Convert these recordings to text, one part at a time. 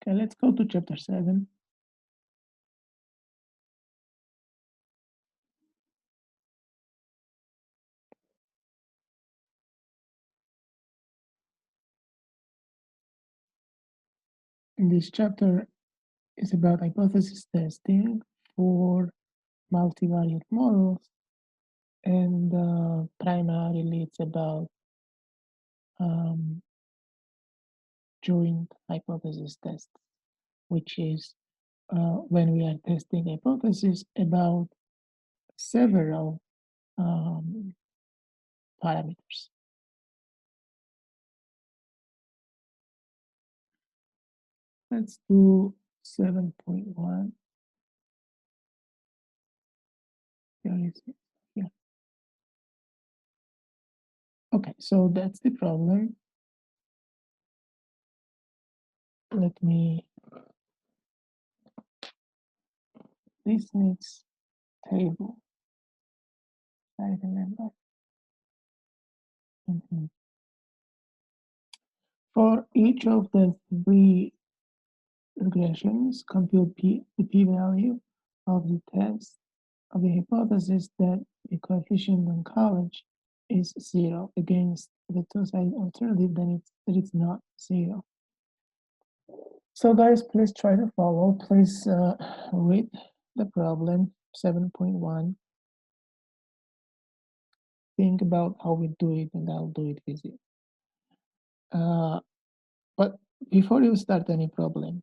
Okay, let's go to chapter 7. In this chapter is about hypothesis testing for multivariate models, and primarily it's about joint hypothesis tests, which is when we are testing hypotheses about several parameters. Let's do 7.1. Here is it. Here. Okay, so that's the problem. Let me, this needs table. I remember. For each of the three regressions, compute the p-value of the test of the hypothesis that the coefficient in college is 0 against the two-sided alternative that it's not 0. So guys, please try to follow. Please read the problem 7.1. Think about how we do it, and I'll do it with you. But before you start any problem,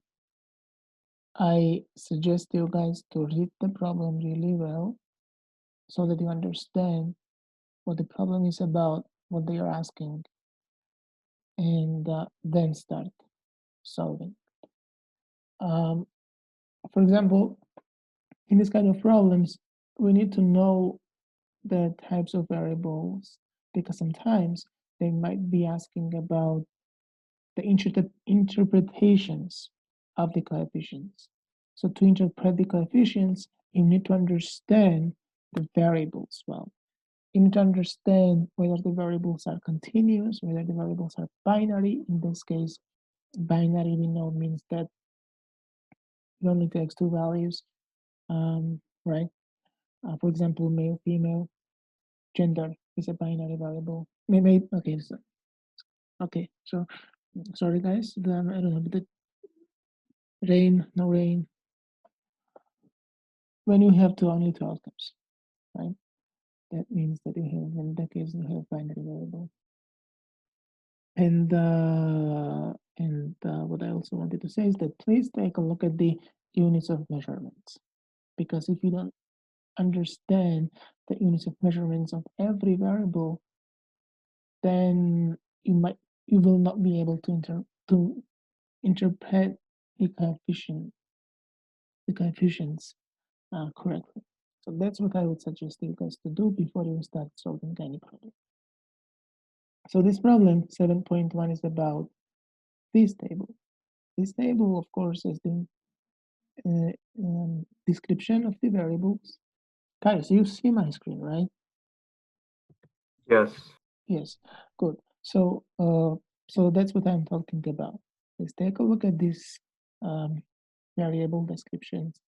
I suggest you guys to read the problem really well so that you understand what the problem is about, what they are asking, and then start solving. For example, in this kind of problems, we need to know the types of variables because sometimes they might be asking about the interpretations of the coefficients. So to interpret the coefficients, you need to understand the variables well. You need to understand whether the variables are continuous, whether the variables are binary. In this case, binary we know means that it only takes two values, right? For example, male, female, gender is a binary variable. Maybe okay, so sorry guys, I don't know, but the rain, no rain. When you have only two outcomes, right? That means that you have, in that case, you have binary variable. And what I also wanted to say is that please take a look at the units of measurements, because if you don't understand the units of measurements of every variable, then you will not be able to interpret the coefficients correctly. So that's what I would suggest you guys to do before you start solving any problem. So this problem 7.1 is about this table. This table, of course, is the description of the variables. Guys, you see my screen, right? Yes. Yes, good. So, so that's what I'm talking about. Let's take a look at this variable descriptions.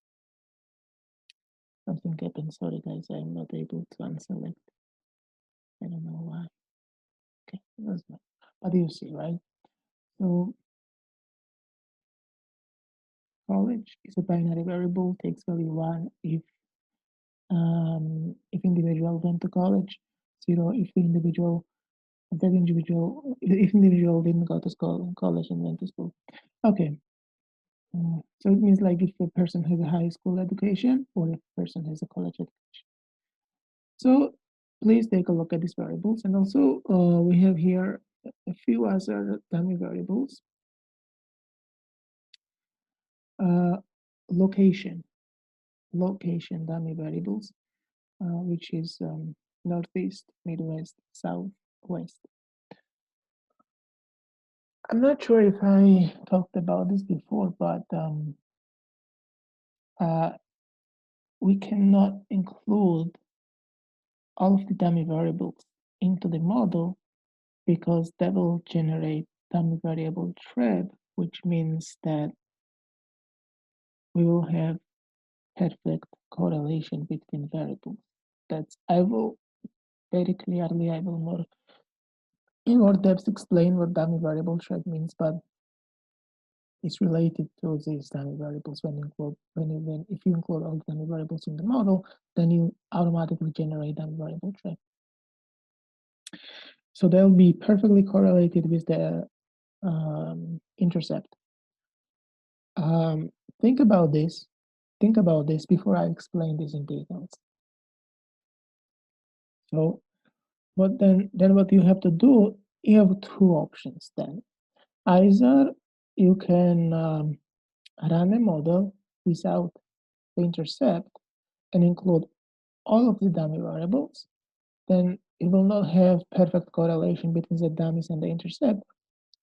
Something happened. Sorry, guys, I'm not able to unselect. I don't know why. Okay, that's fine. But you see, right? So, college is a binary variable, takes value 1 if individual went to college, 0 if the individual if individual didn't go to school, college and went to school. Okay. So it means like if a person has a high school education or if a person has a college education. So please take a look at these variables. And also we have here a few other dummy variables. Location dummy variables, which is northeast, midwest, southwest. I'm not sure if I talked about this before, but we cannot include all of the dummy variables into the model because that will generate dummy variable trap, which means that we will have perfect correlation between variables. I will very clearly, I will more in more depth explain what dummy variable trait means, but it's related to these dummy variables. If you include all dummy variables in the model, then you automatically generate dummy variable trait. So they'll be perfectly correlated with the intercept. Think about this. Think about this before I explain this in details. So, what you have to do, you have two options then. Either you can run a model without the intercept and include all of the dummy variables, then it will not have perfect correlation between the dummies and the intercept.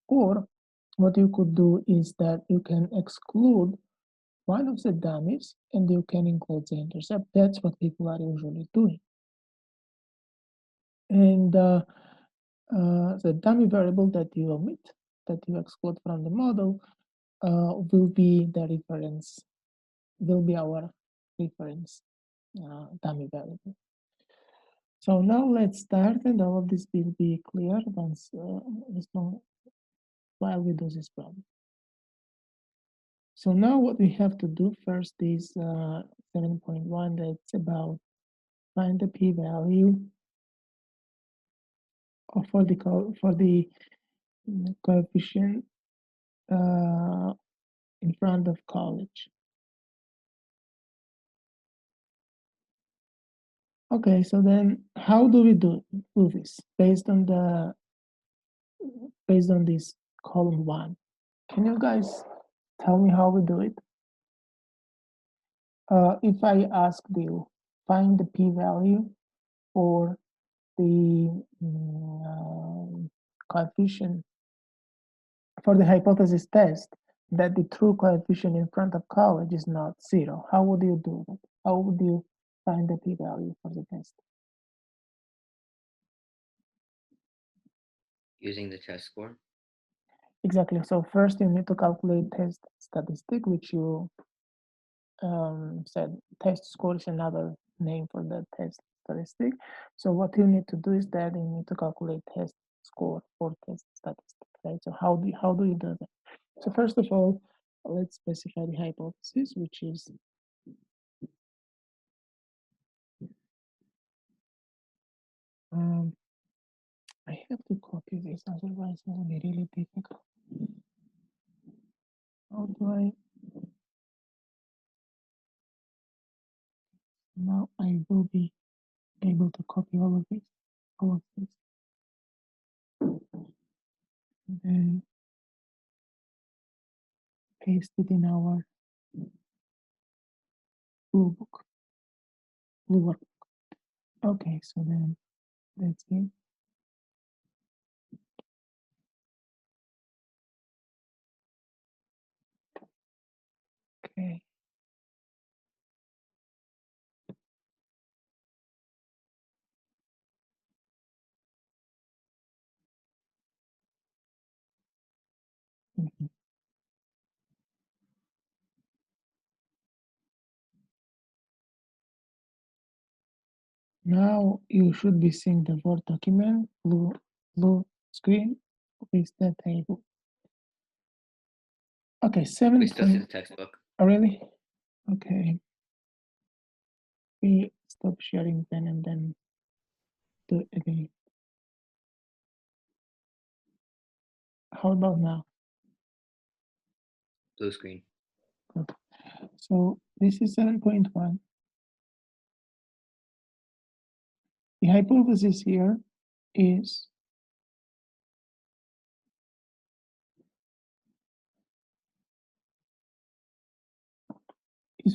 Or what you could do is that you can exclude one of the dummies and you can include the intercept. That's what people are usually doing. And the dummy variable that you omit, that you exclude from the model, will be the reference, will be our reference dummy variable. So now let's start, and all of this will be clear once while we do this problem. So now what we have to do first is 7.1, that's about find the p-value for the coefficient in front of college. Okay, so then how do we do this based on this column 1? Can you guys tell me how we do it? If I ask you find the p-value for the coefficient for the hypothesis test that the true coefficient in front of college is not 0, how would you do that? How would you find the p-value for the test? Using the test score? Exactly. So first you need to calculate test statistic, which you said test score is another name for the test statistic. So what you need to do is that you need to calculate test score for test statistic, right? So how do you do that? So first of all, let's specify the hypothesis, which is I have to copy this, otherwise it will be really difficult. How do I? Now I will be able to copy all of this, and then paste it in our blue book, blue work. Okay, so then that's it. Okay. Mhm. Now you should be seeing the Word document, blue screen with the table. Okay, 7. We still see the textbook. Oh, really? Okay. We stop sharing then and then do it again. How about now? Blue screen. Good. So this is 7.1. The hypothesis here is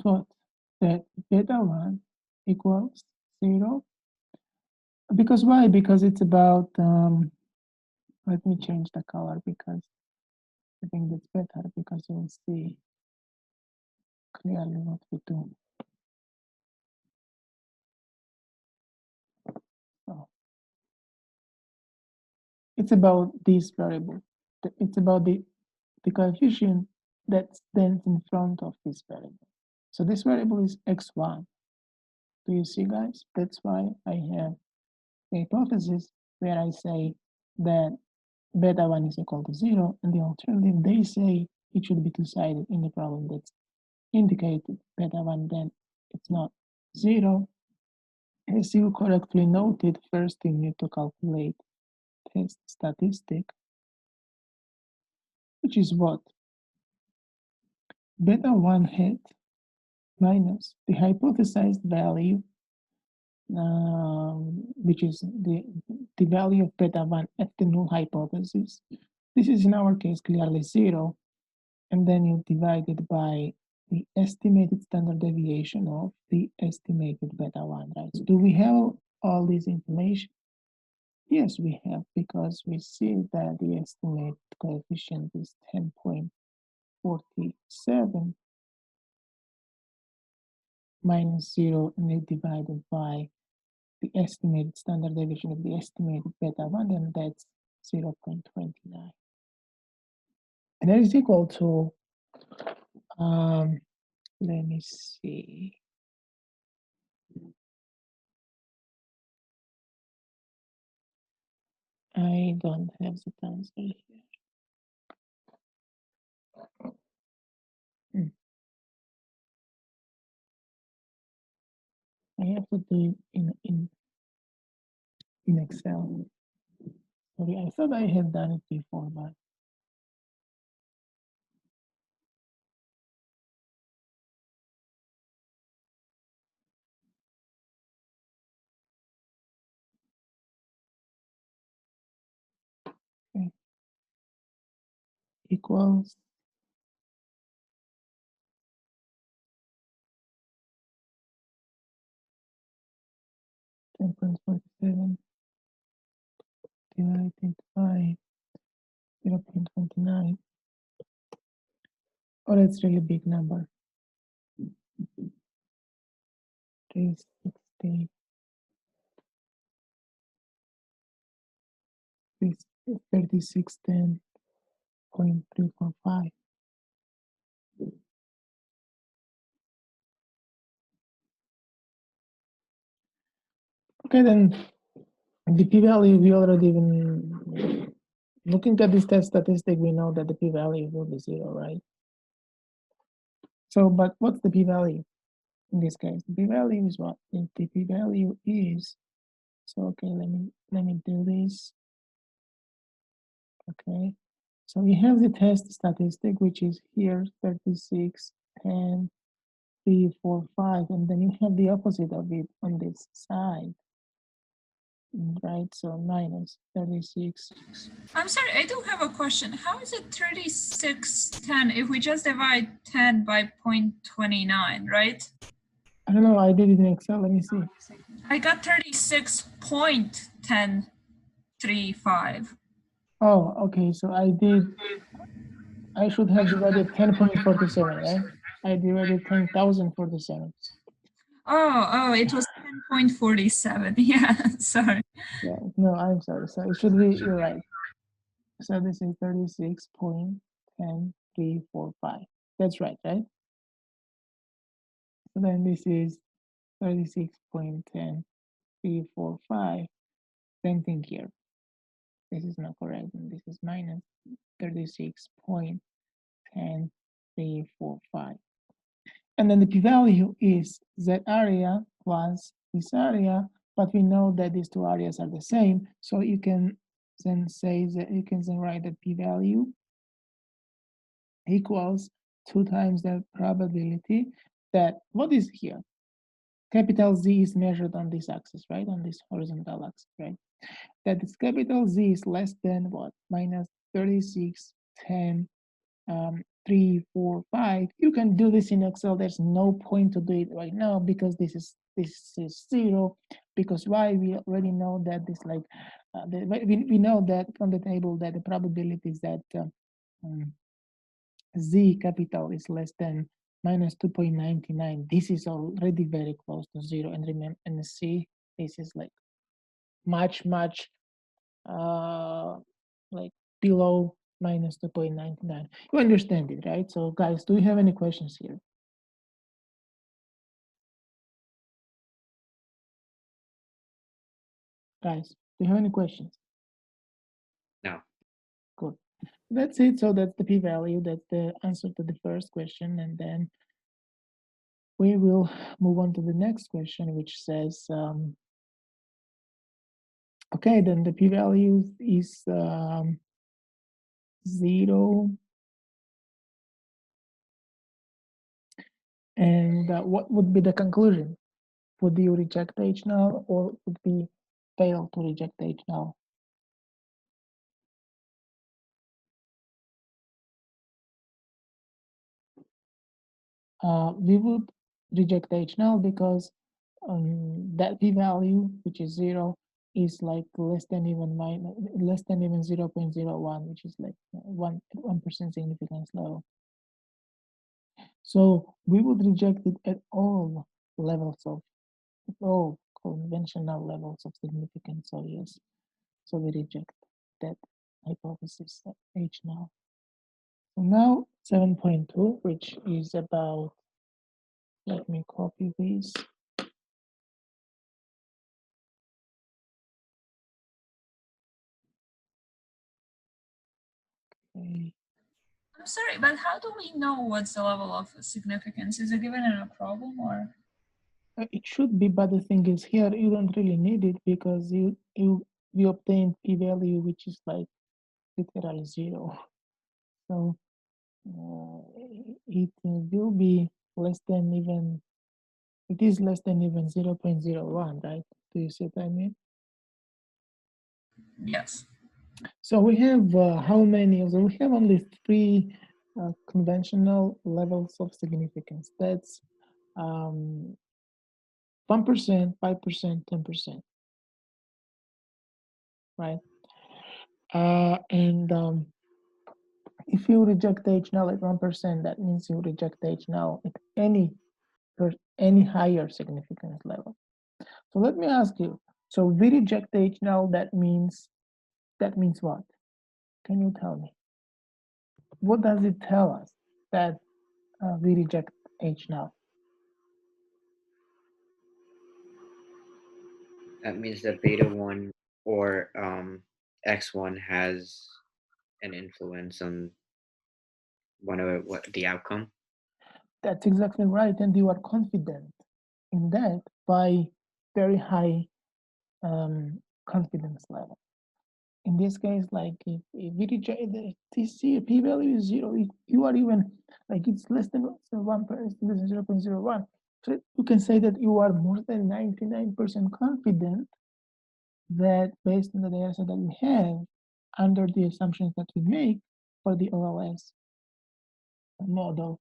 what? That beta 1 equals 0. Because why? Because it's about, let me change the color because I think it's better because you'll see clearly what we do. So it's about this variable. It's about the coefficient that stands in front of this variable. So this variable is x1. Do you see, guys? That's why I have the hypothesis where I say that beta 1 is equal to 0, and the alternative, they say it should be two-sided in the problem that's indicated beta 1, then it's not 0. As you correctly noted, first you need to calculate test statistic, which is what? Beta 1 hat minus the hypothesized value, which is the value of beta 1 at the null hypothesis. This is in our case clearly 0, and then you divide it by the estimated standard deviation of the estimated beta 1, right? So do we have all this information? Yes, we have, because we see that the estimated coefficient is 10.47 minus 0, and they divided by the estimated standard deviation of the estimated beta 1, and that's 0.29. And that is equal to, let me see. I don't have the answer here. I have to do it in Excel. Sorry, I thought I had done it before, but okay. Equals 10.47 divided by 0.29. Oh, that's really big number. 360. 3610.345. Okay, then the p-value, we already even looking at this test statistic, we know that the p-value will be 0, right? So, but what's the p-value in this case? The p-value is what? The p-value is, so okay, let me do this. Okay, so we have the test statistic, which is here 36, 10, 3, 4, 5, and then you have the opposite of it on this side, right? So minus 36. I'm sorry, I do have a question. How is it 3610 if we just divide 10 by 0.29, right? I don't know, I did it in Excel, let me see. I got 36.1035. Oh, okay, so I should have divided 10.47, right? I divided 10,047. Oh, it was 10.47. Yeah, sorry. Yeah, no, I'm sorry. So it should be, you're right. So this is 36.10345. That's right, right? So then this is 36.10345. Same thing here. This is not correct, and this is minus 36.10345. And then the p-value is that area plus this area, but we know that these two areas are the same. So you can then say that you can then write that p-value equals 2 times the probability that, what is here? Capital Z is measured on this axis, right? On this horizontal axis, right? That this capital Z is less than what? Minus 36, 10, 3, 4, 5. You can do this in Excel. There's no point to do it right now because this is 0. Because why? We already know that this we know that from the table that the probability is that Z capital is less than minus 2.99. This is already very close to 0. And remember, and C, this is like much like below minus 2.99. You understand it, right? So guys, do you have any questions here? Guys, do you have any questions? No. Good. That's it. So that's the p-value. That's the answer to the first question. And then we will move on to the next question, which says, okay, then the p-value is 0. And what would be the conclusion? Would you reject H null, or would we fail to reject H null? We would reject H null because that p-value, which is 0, is like less than even 0.01, which is like 1% significance level. So we would reject it at all levels of all conventional levels of significance. So yes, so we reject that hypothesis of H null. So now 7.2, which is about, let me copy this. Okay. I'm sorry, but how do we know what's the level of significance? Is it given in a problem or? It should be, but the thing is here you don't really need it because you obtain p-value which is like literally 0. So it will be less than even, it is less than even 0.01, right? Do you see what I mean? Yes. So we have how many? So we have only 3 conventional levels of significance. That's 1%, 5%, 10%, right? And if you reject H null at 1%, that means you reject H null at any higher significance level. So let me ask you. So we reject H null. That means what? Can you tell me? What does it tell us that we reject H null? That means that beta 1 or x1 has an influence on what the outcome. That's exactly right, and you are confident in that by very high confidence level. In this case, like if we reject this p-value is 0, if you are even like it's less than 1%, less than 0.01. So you can say that you are more than 99% confident that based on the data set that we have, under the assumptions that we make for the OLS model,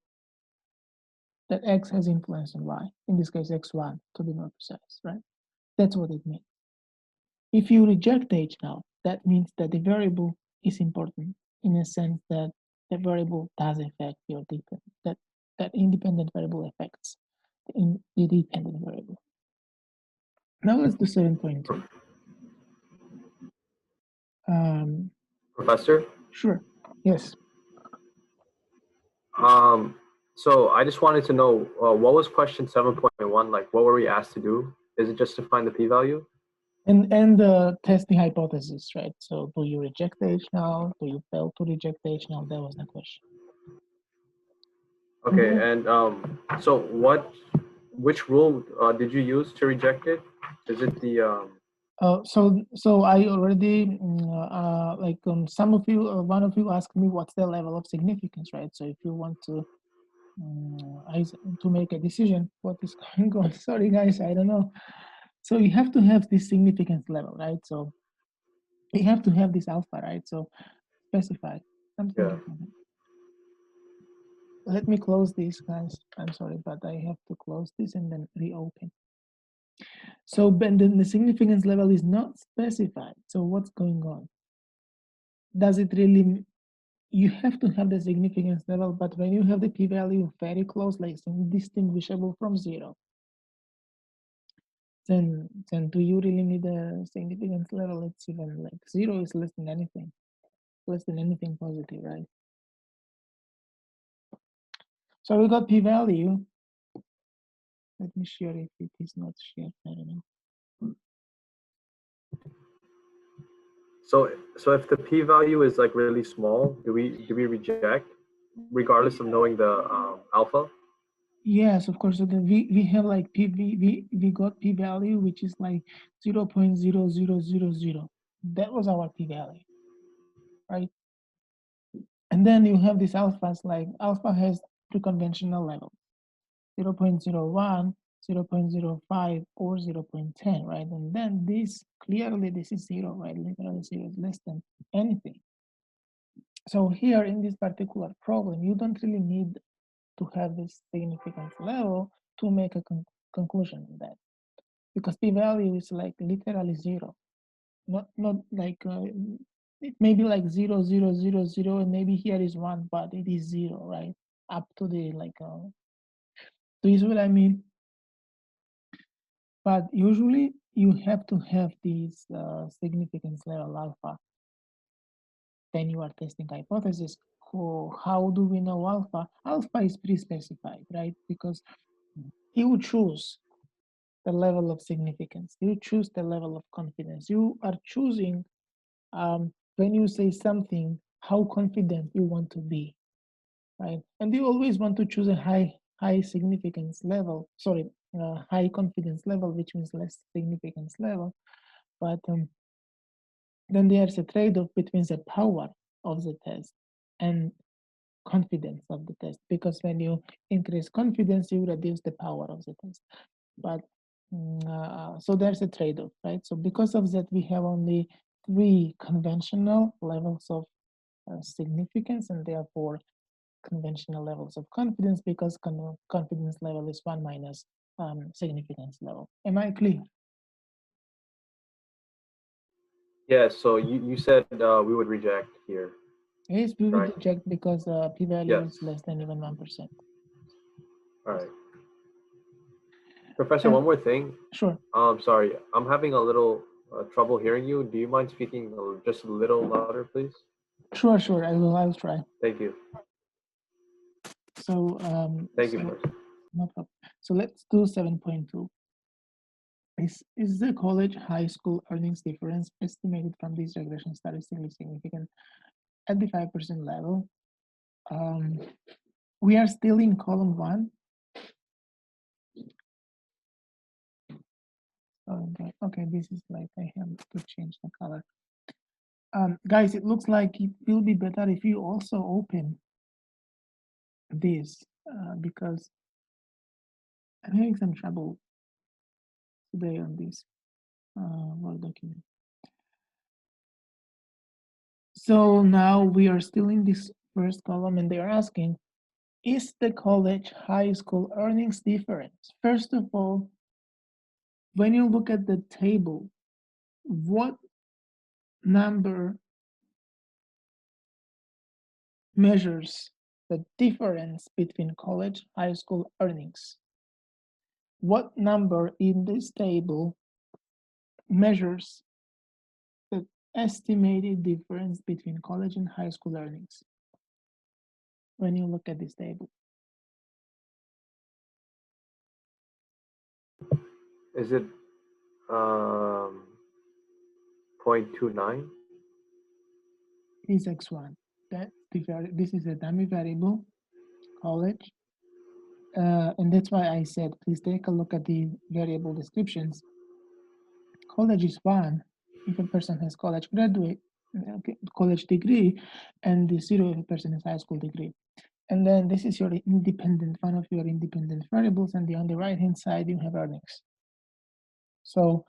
that X has influence on Y, in this case X1 to be more precise, right? That's what it means. If you reject H now, that means that the variable is important in a sense that the variable does affect your dependent, that independent variable affects the dependent variable. Now let's do 7.2. Professor? Sure, yes. So I just wanted to know, what was question 7.1? Like, what were we asked to do? Is it just to find the p-value? And test the hypothesis, right? So do you reject H now? Do you fail to reject H now? That was the question. Okay, and so which rule did you use to reject it? Is it the So I already like some of you, one of you asked me what's the level of significance, right? So if you want to make a decision, what is going on? Sorry guys, I don't know. So you have to have this significance level, right? So you have to have this alpha, right? So specify something. yeah. Let me close this, guys. I'm sorry, but I have to close this and then reopen. So but then the significance level is not specified. So what's going on? Does it really, you have to have the significance level, but when you have the p-value very close, like indistinguishable from 0, then do you really need a significance level? It's even like 0 is less than anything. less than anything positive, right? So we got p-value. Let me share if it is not shared. I don't know. So if the p-value is like really small, do we reject, regardless of knowing the alpha? Yes, of course. So then we have like we got p-value which is like 0.0000. That was our p-value, right? And then you have these alphas, like alpha has two conventional levels, 0.01, 0.05, or 0.10, right? And then this, clearly this is zero, right? Literally zero is less than anything. So here in this particular problem, you don't really need to have this significance level to make a conclusion on that, because p-value is like literally zero, not like it may be like 0.000, and maybe here is 1, but it is 0, right? Up to the like do you see what I mean? But usually you have to have these significance level alpha when you are testing hypothesis. How do we know alpha? Alpha is pre-specified, right? Because you choose the level of significance, you choose the level of confidence, you are choosing when you say something, how confident you want to be, right? And you always want to choose a high significance level, sorry, high confidence level, which means less significance level. But then there's a trade-off between the power of the test and confidence of the test, because when you increase confidence, you reduce the power of the test. But so there's a trade-off, right? So because of that, we have only 3 conventional levels of significance, and therefore conventional levels of confidence, because confidence level is 1 minus significance level. Am I clear? Yeah, so you said we would reject here. Yes, we will Right. reject because p-value Yes. is less than even 1%. All right. Professor, one more thing. Sure. Sorry, I'm having a little trouble hearing you. Do you mind speaking just a little louder, please? Sure, I'll try. Thank you. So Thank you, Professor. no problem. So let's do 7.2. Is the college high school earnings difference estimated from this regression statistically significant at the 5% level? We are still in column 1. Okay, this is like I have to change the color. Guys, it looks like it will be better if you also open this because I'm having some trouble today on this Word document. So now we are still in this first column, and they are asking, is the college high school earnings difference? First of all, when you look at the table, what number measures the difference between college high school earnings? What number in this table measures the estimated difference between college and high school earnings when you look at this table? Is it 0.29? It is x1. This is a dummy variable, college. And that's why I said, please take a look at the variable descriptions. College is 1 if a person has college college degree, and the 0 if a person has high school degree. And then this is your independent, one of your independent variables, and on the right-hand side, you have earnings. So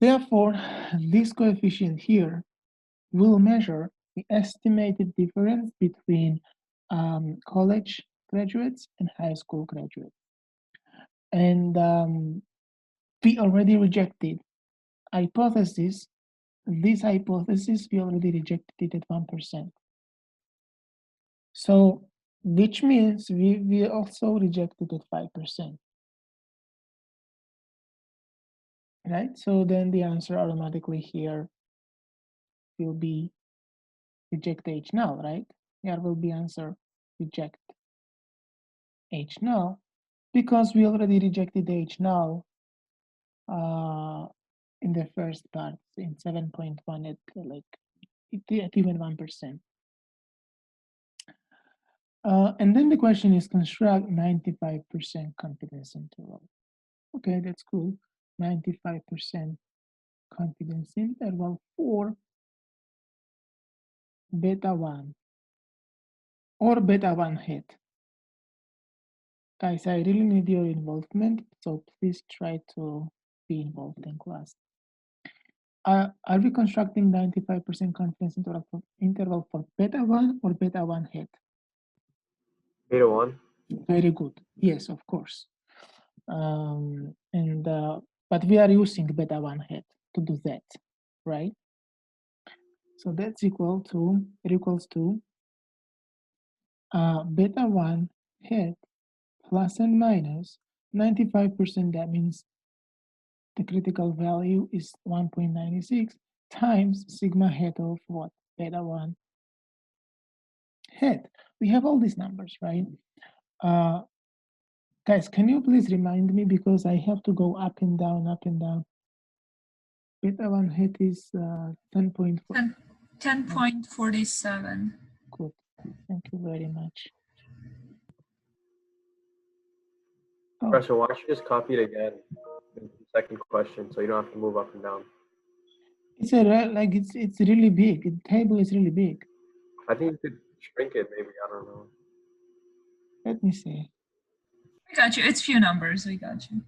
therefore, this coefficient here will measure the estimated difference between college graduates and high school graduates. And we already rejected hypothesis. This hypothesis, we already rejected it at 1%. So, which means we also rejected at 5%. Right? So then the answer automatically here will be reject H null, right? Here will be answer reject H null because we already rejected H null in the first part in 7.1 at like at even 1%. And then the question is construct 95% confidence interval. Okay, that's cool. 95% confidence interval for beta 1 or beta 1 hit. Guys, I really need your involvement, so please try to be involved in class. Are we constructing 95% confidence interval for beta 1 or beta 1 hit? Beta 1. Very good. Yes, of course. But we are using beta 1 hit to do that, right? So that's equals to beta 1 hit plus and minus 95%. That means the critical value is 1.96 times sigma hit of what? Beta 1 hit. We have all these numbers, right? Guys, can you please remind me because I have to go up and down, up and down. Beta 1 hit is 10.4. 10.47. Good. Thank you very much. Oh, Professor, why don't you just copy it again in the second question so you don't have to move up and down? it's it's really big. The table is really big. I think you could shrink it maybe, I don't know. Let me see. We got you. It's few numbers. We got you.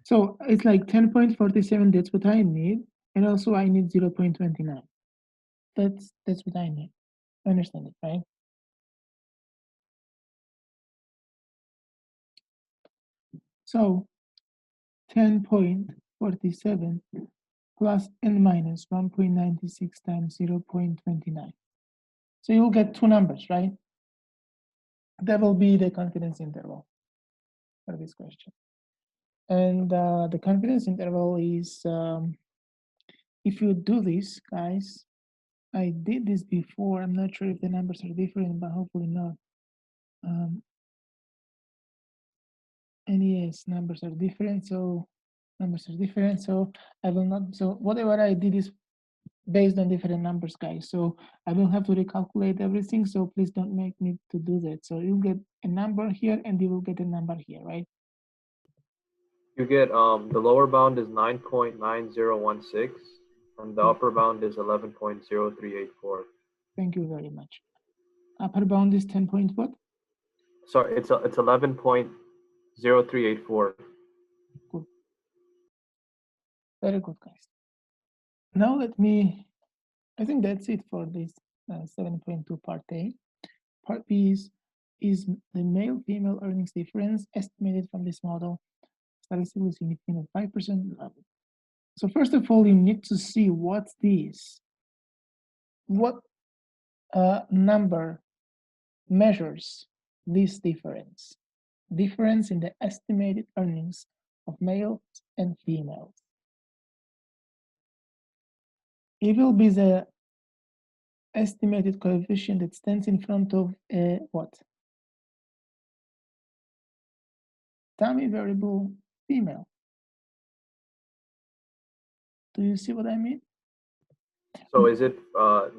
So it's like 10.47. That's what I need, and also I need 0.29. That's what I need. Understand it, right? So 10.47 plus and minus 1.96 times 0.29. So you'll get two numbers, right? That will be the confidence interval for this question. And the confidence interval is, if you do this, guys, I did this before. I'm not sure if the numbers are different, but hopefully not. And yes, numbers are different. So I will not. So whatever I did is based on different numbers, guys. So I will have to recalculate everything. So please don't make me to do that. So you'll get a number here and you will get a number here, right? You get the lower bound is 9.9016 and the upper bound is 11.0384. Thank you very much. Upper bound is 10 point what? Sorry, it's 11.0384. Good. Very good, guys. Now let me, I think that's it for this 7.2 part A. Part B is the male-female earnings difference estimated from this model, statistically significant at 5% level. So first of all, you need to see what's this. What number measures this difference? Difference in the estimated earnings of males and females. It will be the estimated coefficient that stands in front of a what? Dummy variable female. Do you see what I mean? So is it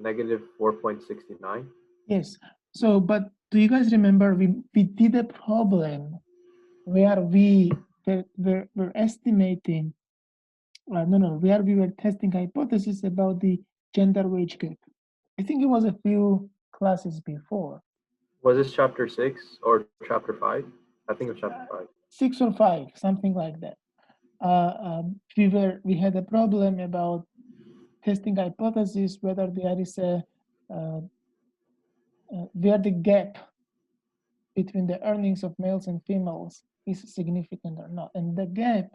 negative 4.69? Yes. So, but do you guys remember we did a problem where we were estimating, where we were testing hypothesis about the gender wage gap. I think it was a few classes before. Was this chapter 6 or chapter 5? I think it was chapter 5. 6 or 5, something like that. We had a problem about testing hypothesis whether there is where the gap between the earnings of males and females is significant or not, and the gap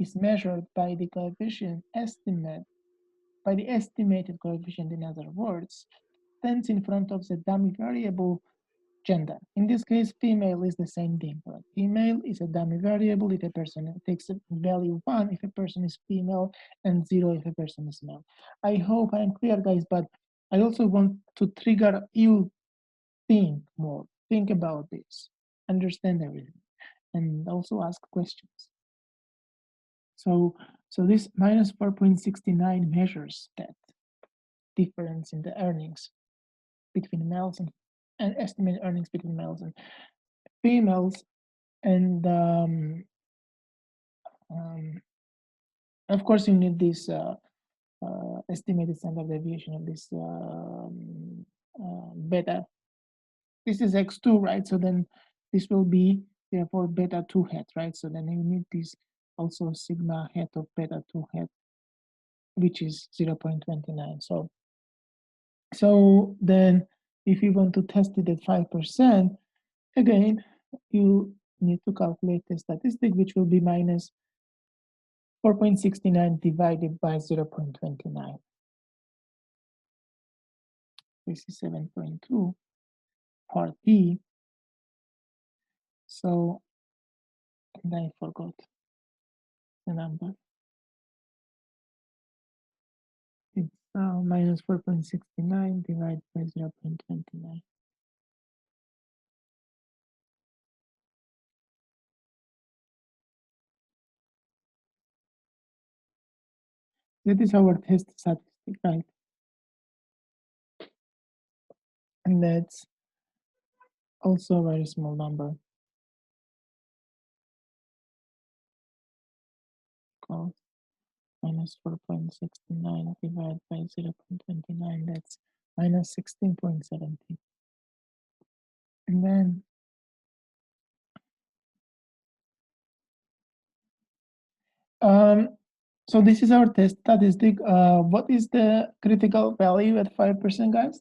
is measured by the coefficient estimate, by the estimated coefficient, in other words, stands in front of the dummy variable gender. In this case, female is the same thing. Right? Female is a dummy variable if a person takes a value 1 if a person is female and 0 if a person is male. I hope I'm clear, guys, but I also want to trigger you think more, think about this, understand everything, and also ask questions. So this minus 4.69 measures that difference in the earnings between males and estimated earnings between males and females, and of course you need this estimated standard deviation of this beta. This is x2, right? So then this will be therefore beta 2 hat, right? So then you need this also sigma hat of beta 2 hat, which is 0.29. So then if you want to test it at 5%, again, you need to calculate the statistic, which will be minus 4.69 divided by 0.29. This is 7.2, part B. So, and I forgot the number. It's minus 4.69 divided by 0.29. That is our test statistic, right? And that's also a very small number. Called minus 4.69 divided by 0.29, that's minus 16.70. And then so this is our test statistic. What is the critical value at 5%, guys?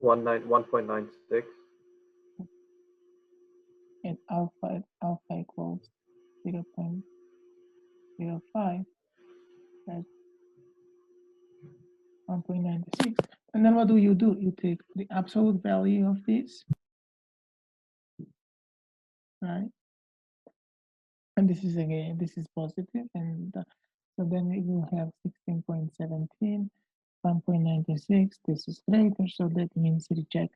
1.96. And alpha equals 0.05. That's 1.96. And then what do? You take the absolute value of this, right? And this is again, this is positive, and so then we will have 16.17, 1.96. This is greater, so that means reject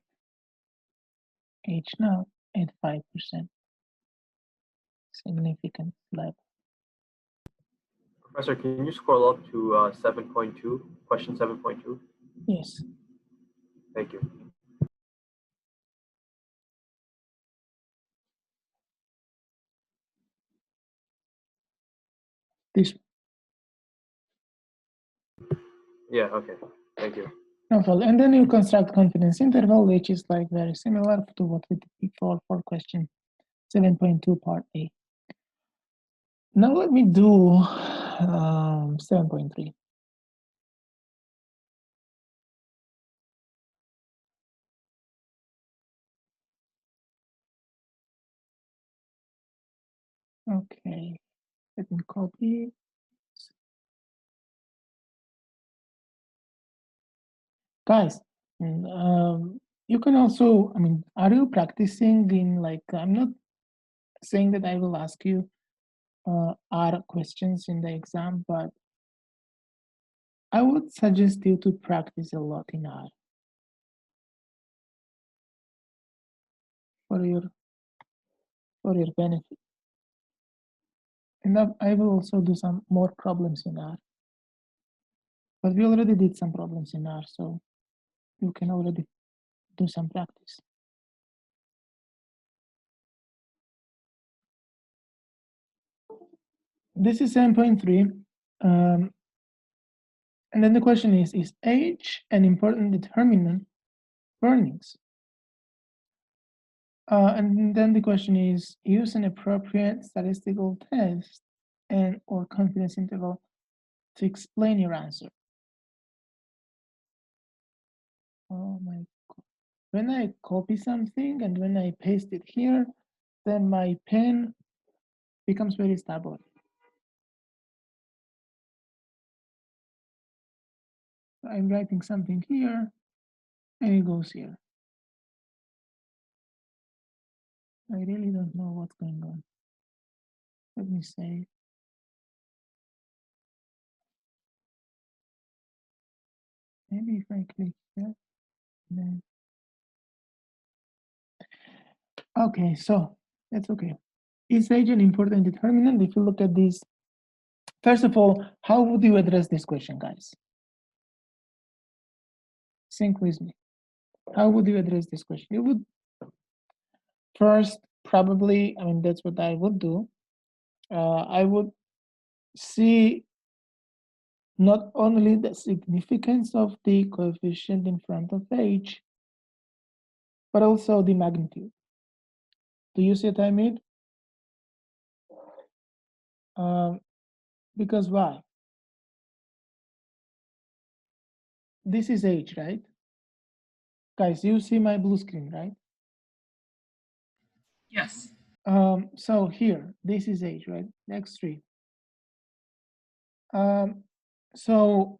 H naught at 5%. Significant level. Professor, can you scroll up to 7.2, question 7.2? Yes. Thank you. This. Yeah, okay. Thank you. No problem. And then you construct confidence interval, which is like very similar to what we did before for question 7.2 part A. Now let me do 7.3. Okay, let me copy. Guys, you can also, I mean, are you practicing in like, I'm not saying that I will ask you R questions in the exam, but I would suggest you to practice a lot in R for your benefit. And I will also do some more problems in R. But we already did some problems in R, so you can already do some practice. This is 7.3. And then the question is age an important determinant of earnings? And then the question is, use an appropriate statistical test and or confidence interval to explain your answer. Oh my God. When I copy something and when I paste it here, then my pen becomes very stubborn. I'm writing something here and it goes here. I really don't know what's going on. Let me say. maybe if I click here, then okay, so that's okay. Is age an important determinant? If you look at this, first of all, how would you address this question, guys? Think with me. How would you address this question? You would first probably, I mean, that's what I would do. I would see not only the significance of the coefficient in front of age, but also the magnitude. Do you see what I mean? Because why? This is age, right? Guys, you see my blue screen, right? Yes. So here, this is age, right? Next three. So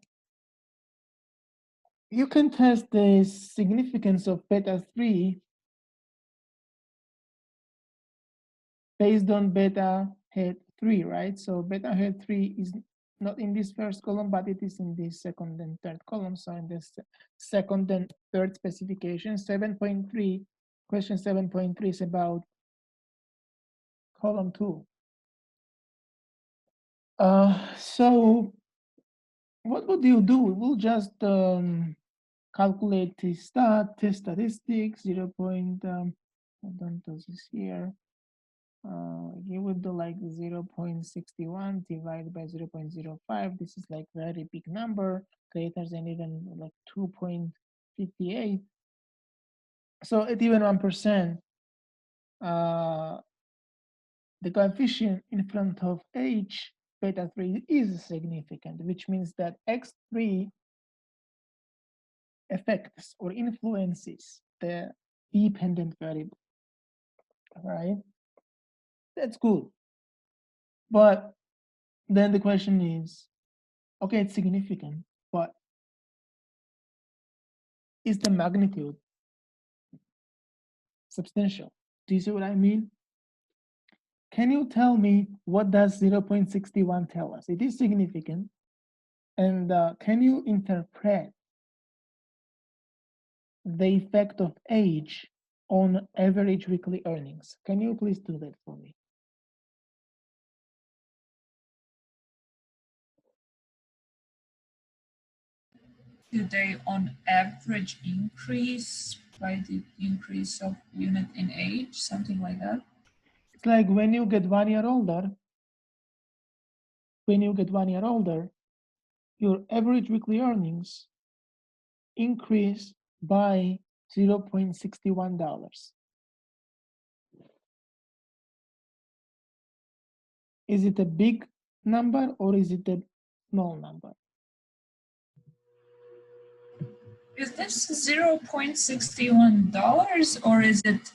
you can test the significance of beta 3 based on beta head 3, right? So beta head 3 is not in this first column, but it is in this second and third column. So in this second and third specification, 7.3, question 7.3 is about column 2. So what would you do? We'll just calculate the test statistics, 0. I don't do this here. You would do like 0.61 divided by 0.05. This is like very big number, greater than even like 2.58. So at even 1%, the coefficient in front of age beta 3 is significant, which means that x3 affects or influences the dependent variable, right? That's good. But then the question is, okay, it's significant, but is the magnitude substantial? Do you see what I mean? Can you tell me what does 0.61 tell us? It is significant. And can you interpret the effect of age on average weekly earnings? Can you please do that for me? Do they on average increase by the increase of unit in age, something like that? It's like when you get 1 year older, your average weekly earnings increase by $0.61. Is it a big number or is it a small number? Is this $0.61 or is it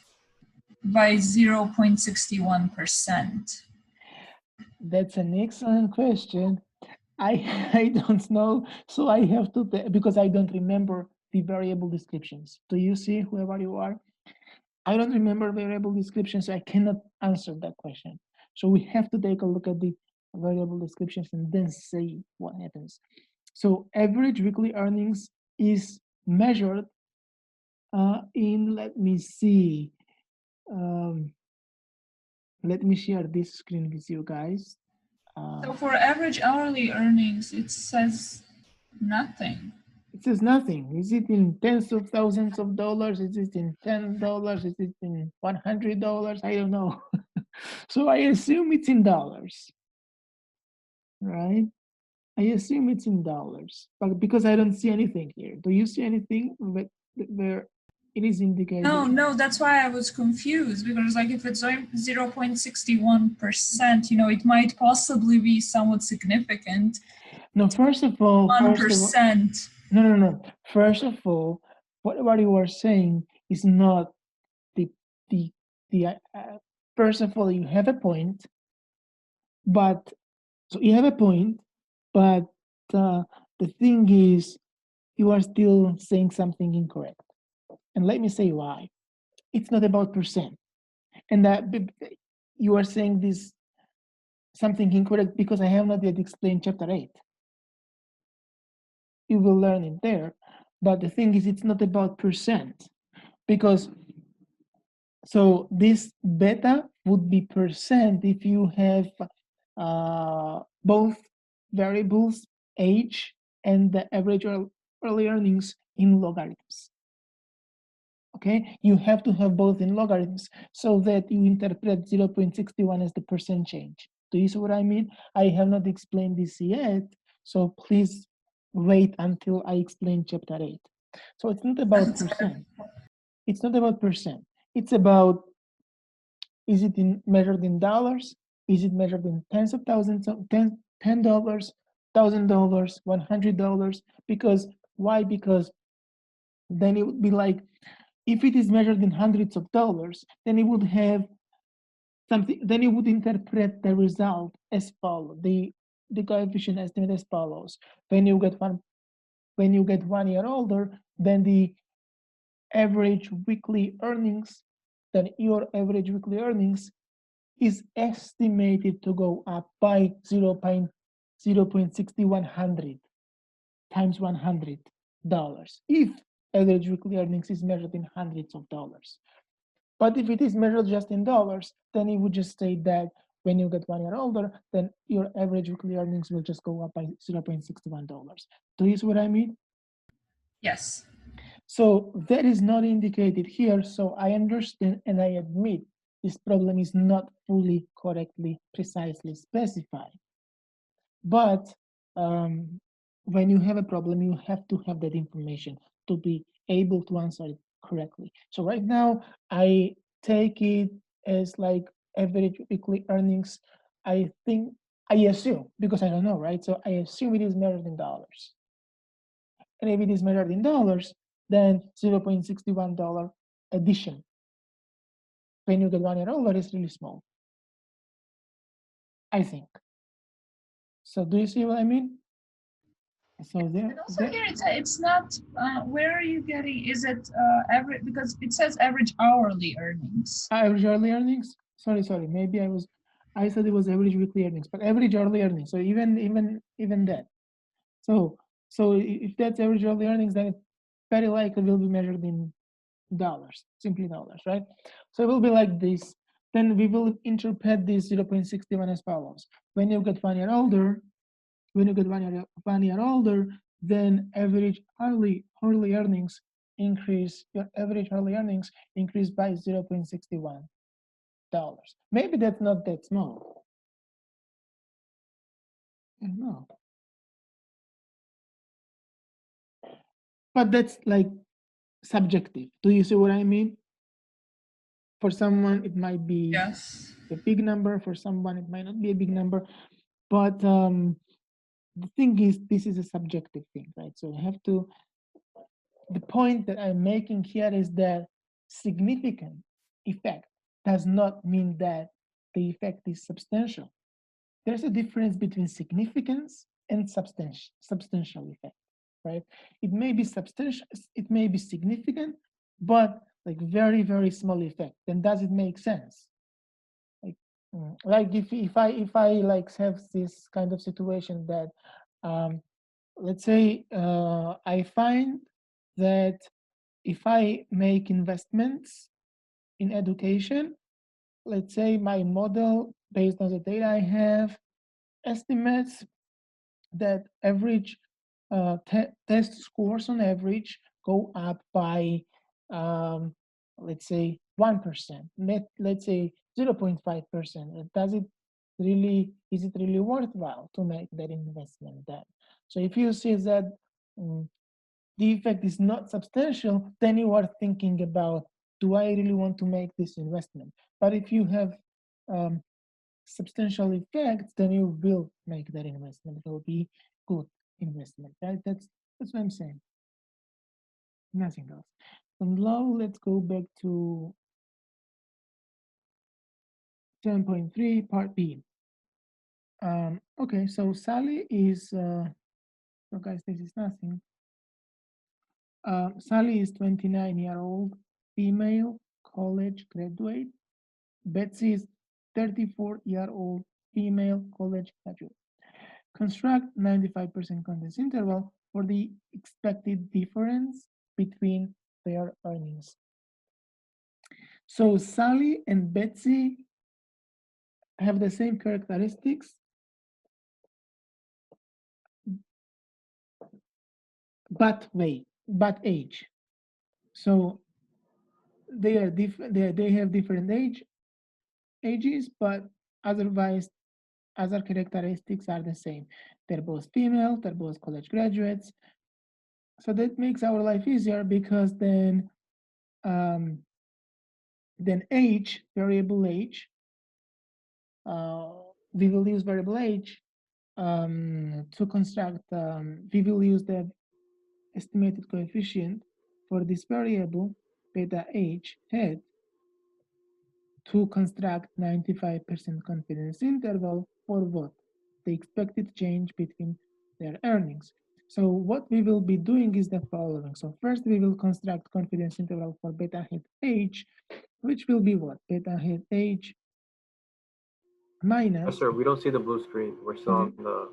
by 0.61%? That's an excellent question. I don't know, so I have to, because I don't remember the variable descriptions. Do you see, whoever you are? I don't remember variable descriptions, so I cannot answer that question. So we have to take a look at the variable descriptions and then see what happens. So average weekly earnings is measured in, let me see, let me share this screen with you guys. So for average hourly earnings, it says nothing. It says nothing. Is it in tens of thousands of dollars? Is it in $10? Is it in $100? I don't know. So I assume it's in dollars, right? I assume it's in dollars, but because I don't see anything here. Do you see anything where it is indicated? No, that's why I was confused, because like if it's 0.61%, it might possibly be somewhat significant. No, first of all, 1%. No. First of all, what you are saying is not the first of all, you have a point, but so you have a point, but the thing is, you are still saying something incorrect. And let me say why. It's not about percent. And that you are saying this something incorrect because I have not yet explained chapter 8. You will learn it there. But the thing is, it's not about percent, because so this beta would be percent if you have both variables, age and the average early earnings in logarithms. Okay, you have to have both in logarithms so that you interpret 0.61 as the percent change. Do you see what I mean? I have not explained this yet, so please wait until I explain chapter 8. So it's not about percent. It's not about percent. It's about, is it measured in dollars? Is it measured in tens of thousands of $10, $1,000, $100? Because why? Because then it would be like, if it is measured in hundreds of dollars, then it would have something, then it would interpret the result as follows, the coefficient estimate as follows. When you get 1 year older, then the average weekly earnings, then your average weekly earnings is estimated to go up by 0.6100 times $100 if average weekly earnings is measured in hundreds of dollars. But if it is measured just in dollars, then it would just say that when you get 1 year older, then your average weekly earnings will just go up by $0.61. Do you see what I mean? Yes. So that is not indicated here. So I understand and I admit this problem is not fully correctly, precisely specified. But when you have a problem, you have to have that information to be able to answer it correctly. So right now, I take it as like average weekly earnings. I think, I assume, because I don't know, right? So I assume it is measured in dollars. And if it is measured in dollars, then $0.61 addition when you get 1 year older is really small, I think. So do you see what I mean? So there, And also here it's not, where are you getting, is it average, because it says average hourly earnings. average hourly earnings. Sorry, maybe I said it was average weekly earnings, but average hourly earnings. So even that. So if that's average hourly earnings, then it very likely will be measured in dollars, simply dollars, right? So it will be like this. Then we will interpret this 0.61 as follows. When you get 1 year older, then average hourly earnings increase. Your average hourly earnings increase by $0.61. Maybe that's not that small. I don't know. But that's like subjective. Do you see what I mean? For someone, it might be Yes. a big number. For someone, it might not be a big number. But the thing is, this is a subjective thing, right? So I have to, the point that I'm making here is that significant effect does not mean that the effect is substantial. There's a difference between significance and substantial effect, right? It may be substantial, it may be significant, but like very, very small effect. Then does it make sense? Like if I like have this kind of situation that let's say I find that if I make investments in education, let's say my model based on the data I have estimates that average test scores on average go up by let's say 1%, let's say 0.5%. Does it really, is it really worthwhile to make that investment then? So if you see that the effect is not substantial, then you are thinking about, do I really want to make this investment? But if you have substantial effects, then you will make that investment. It will be good investment, right? That's what I'm saying. Nothing else. And now let's go back to 7.3 part B. Okay, so Sally is, so guys, this is nothing. Sally is 29-year-old female college graduate. Betsy is 34-year-old female college graduate. Construct 95% confidence interval for the expected difference between their earnings. So Sally and Betsy have the same characteristics, but age. So they are different. They have different ages, but otherwise, other characteristics are the same. They're both female. They're both college graduates. So that makes our life easier because then age, variable age, we will use variable age to construct. We will use the estimated coefficient for this variable beta h hat to construct 95% confidence interval for what? The expected change between their earnings. So what we will be doing is the following. So first we will construct confidence interval for beta hat h, which will be what? Beta hat h minus. Yes, sir. We don't see the blue screen. We're still on the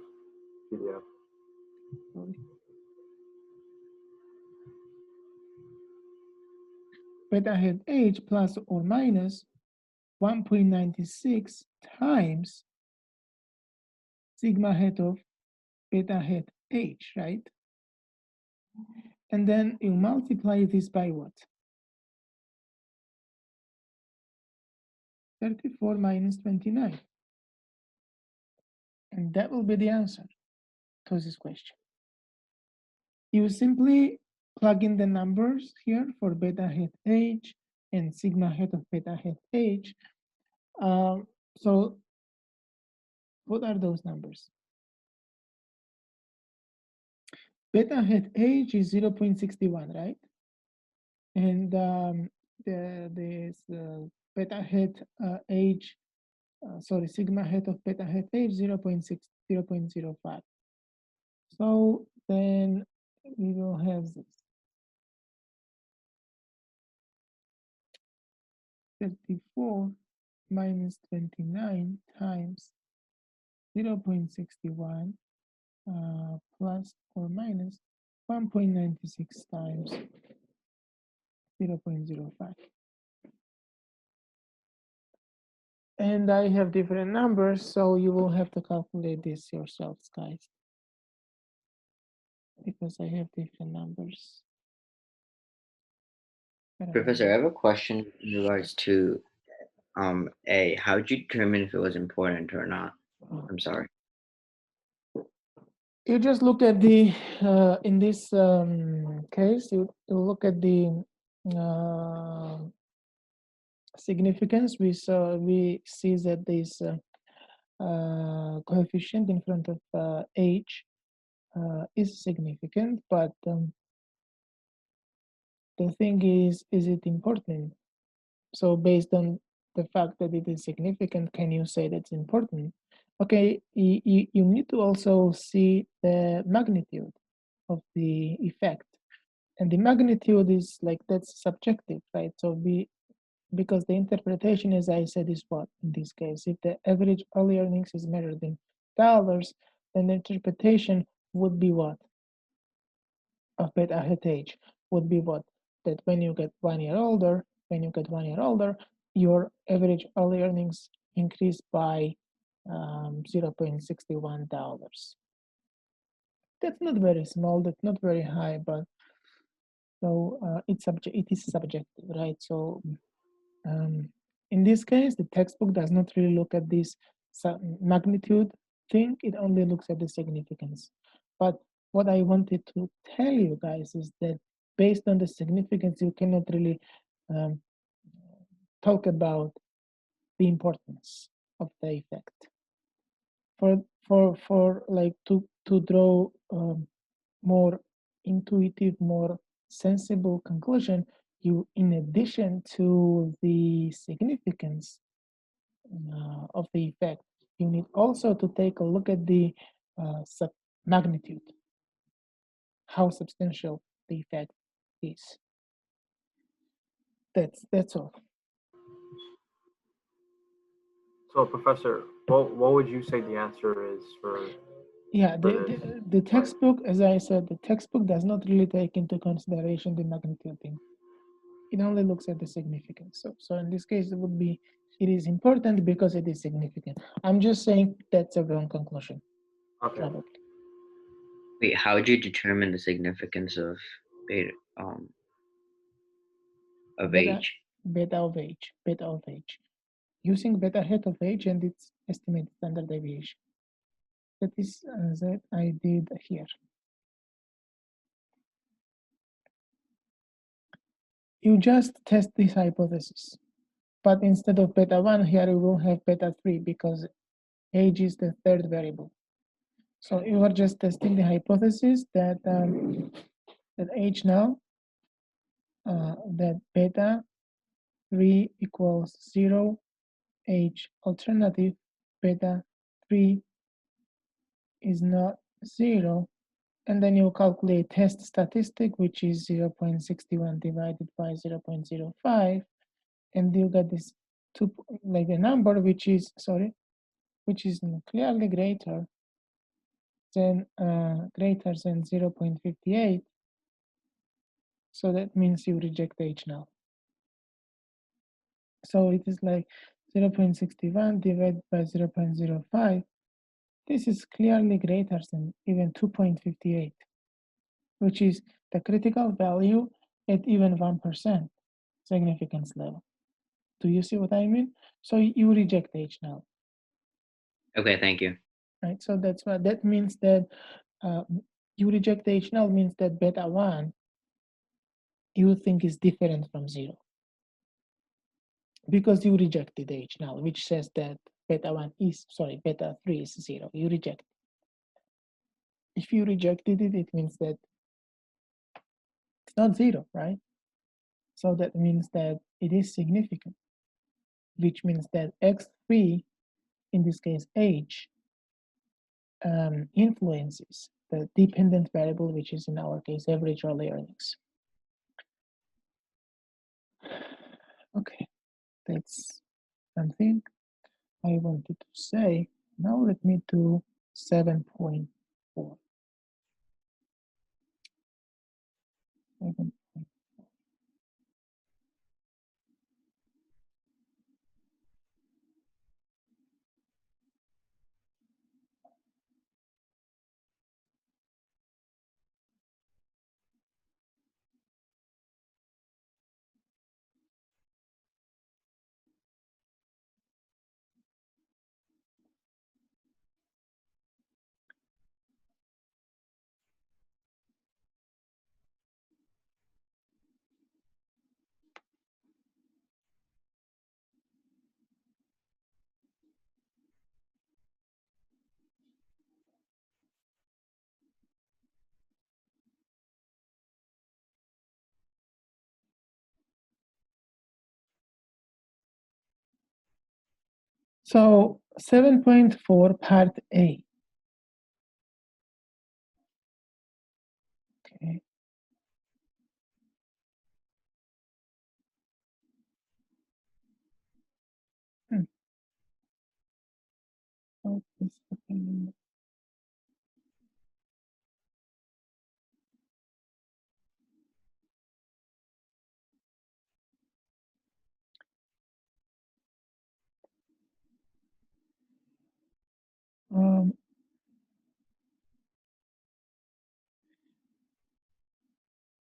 PDF. Sorry. Beta hat h plus or minus 1.96 times sigma hat of beta hat h, right? And then you multiply this by what? 34 minus 29. And that will be the answer to this question. You simply plug in the numbers here for beta hat h and sigma hat of beta hat h. So what are those numbers? Beta hat h is 0.61, right? And this beta hat h, sorry, sigma hat of beta hat h 0.6, 0.05. So then we will have this 34 minus 29 times 0.61 plus or minus 1.96 times 0.05. And I have different numbers, so you will have to calculate this yourselves, guys, because I have different numbers. Professor, I have a question in regards to A. How did you determine if it was important or not? I'm sorry. You just look at the, in this case, you look at the significance. We see that this coefficient in front of h is significant, but the thing is it important? So based on the fact that it is significant, can you say that's important? Okay, you need to also see the magnitude of the effect. And the magnitude is like, that's subjective, right? So because the interpretation, as I said, is what in this case? If the average early earnings is measured in dollars, then the interpretation would be what? Of beta hat h would be what? That when you get 1 year older, your average early earnings increase by $0.61. That's not very small, that's not very high, but so it is subjective, right? So in this case, the textbook does not really look at this magnitude thing, it only looks at the significance. But what I wanted to tell you guys is that based on the significance, you cannot really talk about the importance of the effect. For like to draw more intuitive, more sensible conclusion, you, in addition to the significance of the effect, you need also to take a look at the magnitude, how substantial the effect is. That's all. So, Professor, what would you say the answer is for Yeah, for the, this. the, the textbook, as I said, the textbook does not really take into consideration the magnitude thing. It only looks at the significance. So in this case, it would be, it is important because it is significant. I'm just saying that's a wrong conclusion, Okay. probably. Wait, how would you determine the significance of beta of Beta, age? beta of age. Using beta hat of age and its estimated standard deviation. That is that I did here. You just test this hypothesis, but instead of beta 1 here you will have beta 3 because age is the third variable. So you are just testing the hypothesis that that age now, that beta 3 equals 0, age alternative beta 3 is not 0, and then you calculate test statistic, which is 0.61 divided by 0.05, and you get this two, like a number which is clearly greater than 0.58. So that means you reject age now. So it is like 0.61 divided by 0.05. This is clearly greater than even 2.58, which is the critical value at even 1% significance level. Do you see what I mean? So you reject age now. Okay, thank you. Right, so that's what that means, that you reject age null means that beta 1 you think is different from 0 because you rejected age null, which says that beta 3 is 0. You reject. If you rejected it, it means that it's not 0, right? So that means that it is significant, which means that x3, in this case age, influences the dependent variable, which is in our case average early earnings. Okay, that's something I wanted to say. Now let me do 7.4. 7. So 7.4 part A. Okay. What is happening?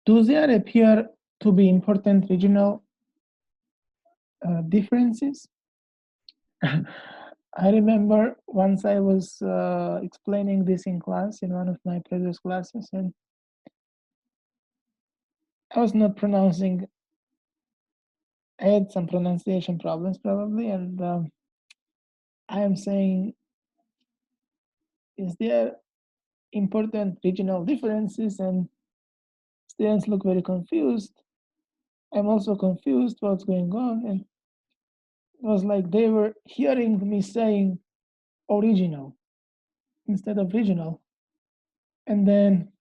Do there appear to be important regional differences? I remember once I was explaining this in class, in one of my previous classes, and I was not pronouncing. I had some pronunciation problems probably, and I am saying, is there important regional differences? And students look very confused. I'm also confused what's going on, and it was like they were hearing me saying original instead of regional. And then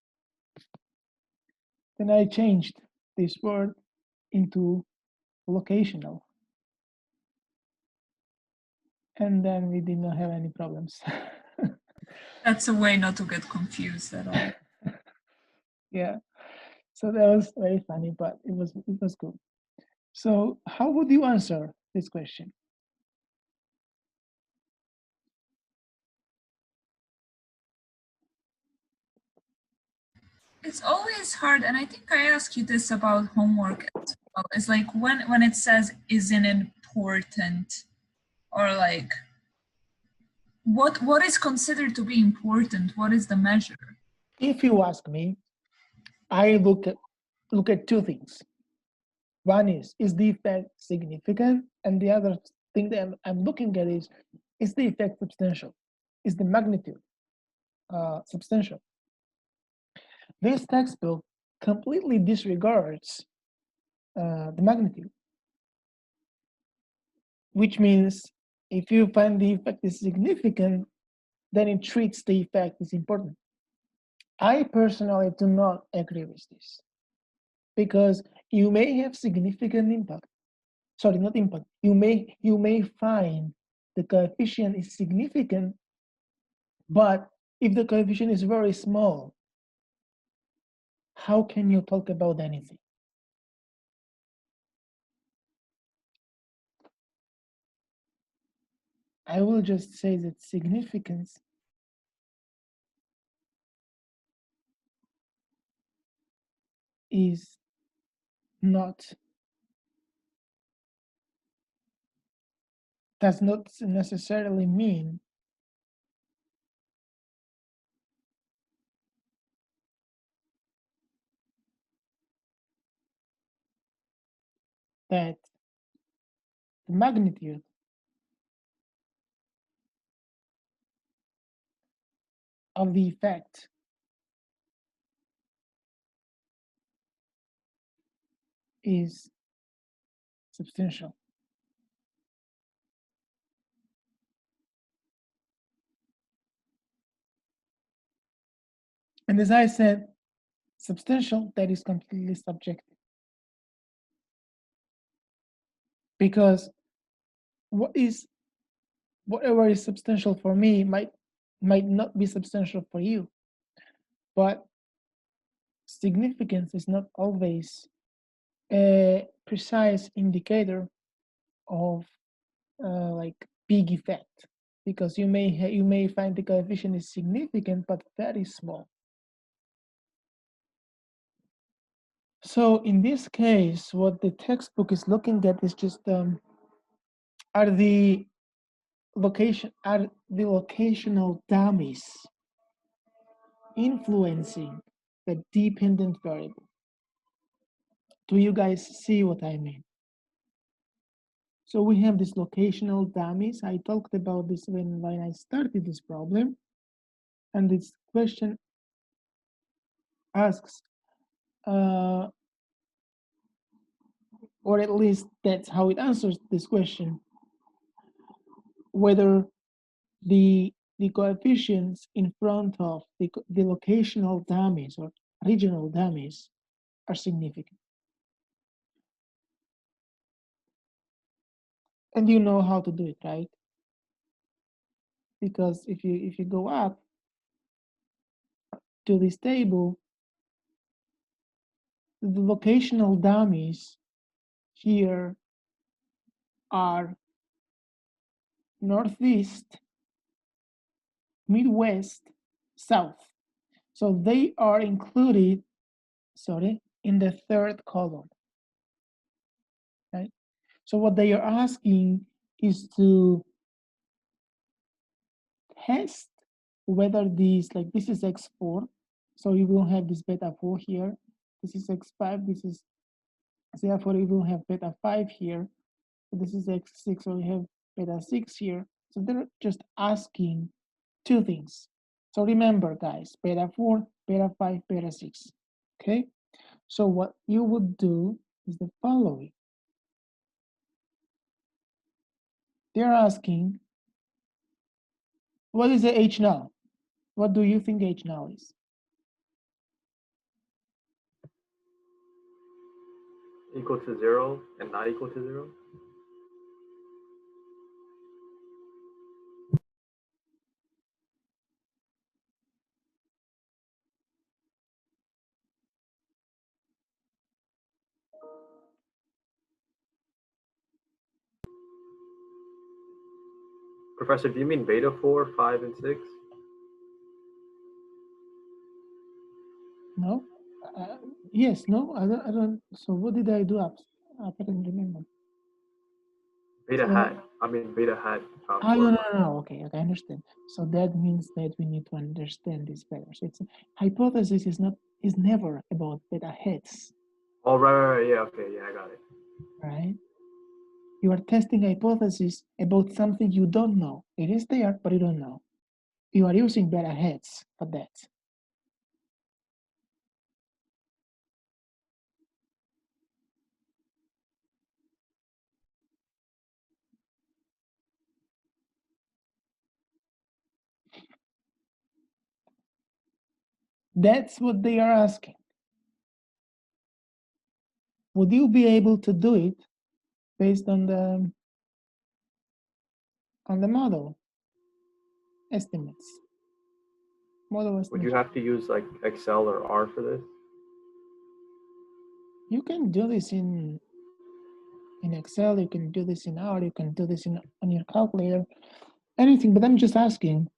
I changed this word into locational. And then we did not have any problems. That's a way not to get confused at all. Yeah. So that was very funny, but it was good. So how would you answer this question? It's always hard, and I think I asked you this about homework as well. It's like when it says isn't important, or like what is considered to be important? What is the measure? If you ask me, I look at two things. One is the effect significant? And the other thing that I'm looking at is the effect substantial? Is the magnitude substantial? This textbook completely disregards the magnitude, which means if you find the effect is significant, then it treats the effect as important. I personally do not agree with this, because you may have significant impact. Sorry, not impact. You may find the coefficient is significant, but if the coefficient is very small, how can you talk about anything? I will just say that significance is not, does not necessarily mean that the magnitude of the effect is substantial. And as I said, substantial, that is completely subjective. Because whatever is substantial for me might not be substantial for you. But significance is not always a precise indicator of like big effect, because you may find the coefficient is significant but very small. So in this case, what the textbook is looking at is just are the locational dummies influencing the dependent variable. Do you guys see what I mean? So we have this locational dummies. I talked about this when I started this problem. And this question asks, or at least that's how it answers this question, whether the coefficients in front of the locational dummies or regional dummies are significant. And you know how to do it, right? Because if you go up to this table, the locational dummies here are northeast, midwest, south. So they are included, in the third column, right? So what they are asking is to test whether these, like this is x4, so you will have this beta 4 here. This is x5, this is, therefore you will have beta 5 here. So this is x6, so you have beta 6 here. So they're just asking two things. So remember, guys, beta 4, beta 5, beta 6, okay? So what you would do is the following. They're asking, what is the H null? What do you think H null is? Equal to 0 and not equal to 0? Professor, do you mean beta 4, 5, and 6? No? Yes, no, I don't. So what did I do? I can't remember. Beta So- hat. I mean beta hat. No. Okay, I understand. So that means that we need to understand this better. So it's hypothesis is never about beta heads, Oh, right. Yeah, okay, yeah, I got it. right? You are testing hypothesis about something you don't know. It is there, but you don't know. You are using beta heads for that. That's what they are asking. Would you be able to do it based on the model estimates? Model estimates. Would you have to use like Excel or R for this? You can do this in Excel, you can do this in R, you can do this on your calculator, anything, but I'm just asking.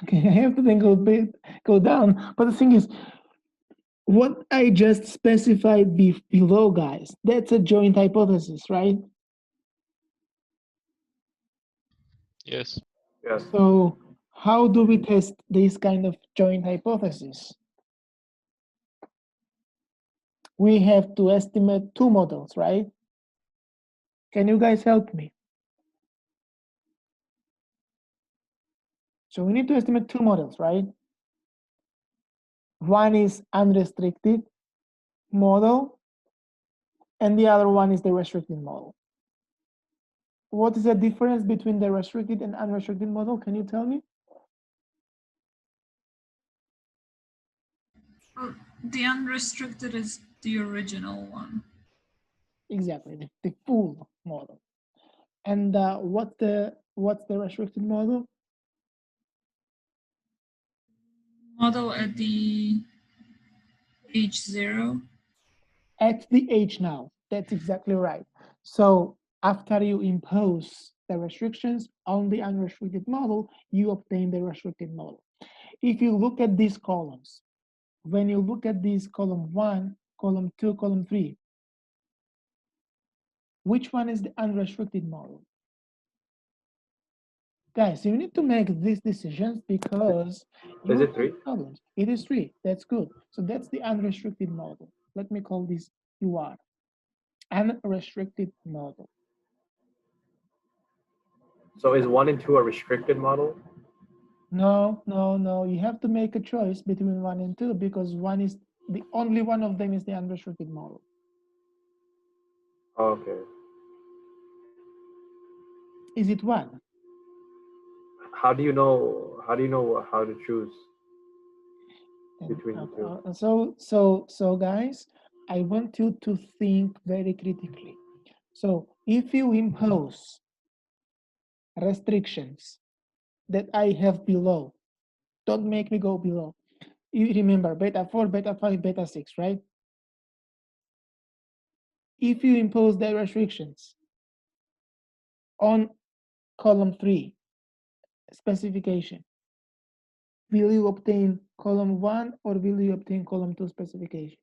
Okay, I have to then go down, but the thing is, what I just specified below, guys, that's a joint hypothesis, right? Yes. Yes. So how do we test this kind of joint hypothesis? We have to estimate two models, right? Can you guys help me? So we need to estimate two models, right? One is unrestricted model, and the other one is the restricted model. What is the difference between the restricted and unrestricted model? Can you tell me? Well, the unrestricted is the original one. Exactly, the full model. And what's the restricted model? Model at the age 0. At the age now. That's exactly right. So after you impose the restrictions on the unrestricted model, you obtain the restricted model. If you look at these columns, when you look at these column 1, column 2, column 3, which one is the unrestricted model? Guys, you need to make these decisions because Is it 3? problems. It is 3. That's good. So that's the unrestricted model. Let me call this UR. Unrestricted model. So is 1 and 2 a restricted model? No. You have to make a choice between 1 and 2 because one is the only one of them is the unrestricted model. Okay. Is it 1? How do you know how to choose between the two? So guys, I want you to think very critically. So if you impose restrictions that I have below, don't make me go below. You remember beta 4, beta 5, beta 6, right? If you impose the restrictions on column 3 specification, will you obtain column 1 or will you obtain column 2 specification?